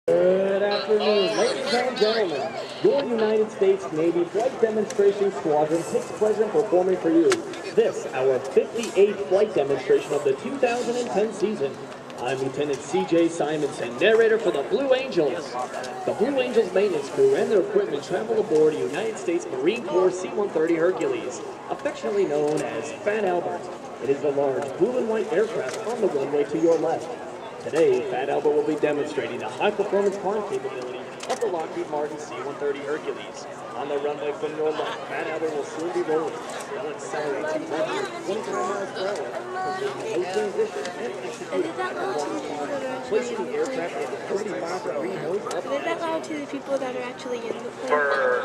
Good afternoon, ladies and gentlemen. Your United States Navy Flight Demonstration Squadron takes pleasure in performing for you this, our 58th flight demonstration of the 2010 season. I'm Lieutenant C.J. Simonson, narrator for the Blue Angels. The Blue Angels maintenance crew and their equipment travel aboard a United States Marine Corps C-130 Hercules, affectionately known as Fat Albert. It is the large blue and white aircraft on the runway to your left. Today, Fat Albert will be demonstrating the high-performance climb capability of the Lockheed Martin C-130 Hercules. On the runway from your left, Fat Albert will soon be rolling. They'll accelerate to 125 miles per hour, performing no transition and executing placing the aircraft at a 35-degree nose up. Is that loud to the people that are actually in the plane? For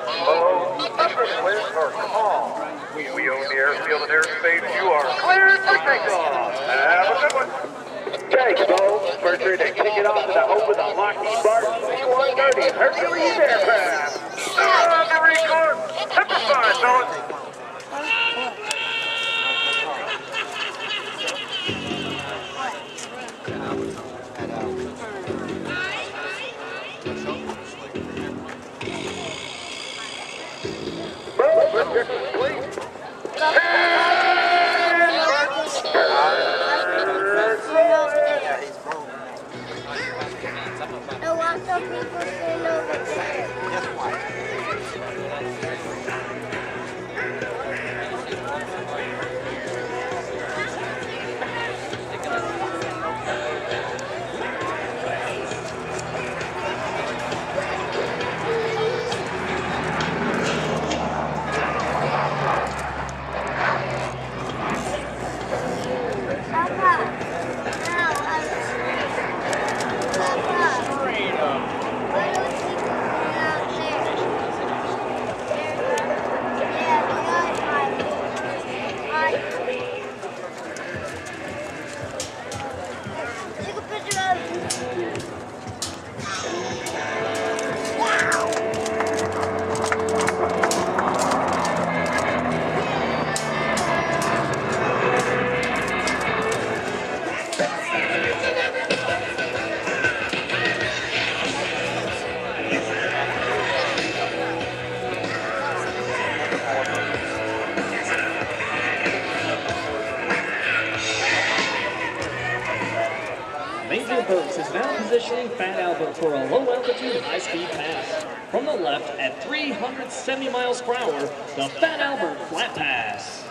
wind or call. We own the airfield and airspace. You are cleared for takeoff. Have a good one. Okay, so we're ready to kick it off to the home of the Lockheed Martin C-130 Hercules aircraft. Marine Corps, Semper Fi, fellas. Lots of people still over there. Major Burks is now positioning Fat Albert for a low-altitude, high-speed pass. From the left, at 370 miles per hour, the Fat Albert flat pass.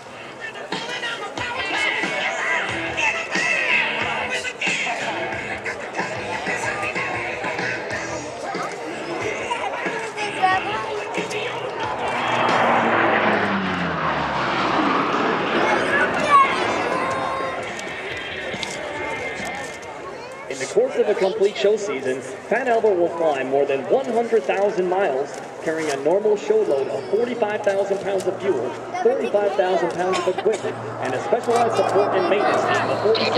In the course of a complete show season, Fat Albert will fly more than 100,000 miles, carrying a normal show load of 45,000 pounds of fuel, 45,000 pounds of equipment, and a specialized support and maintenance team of 47.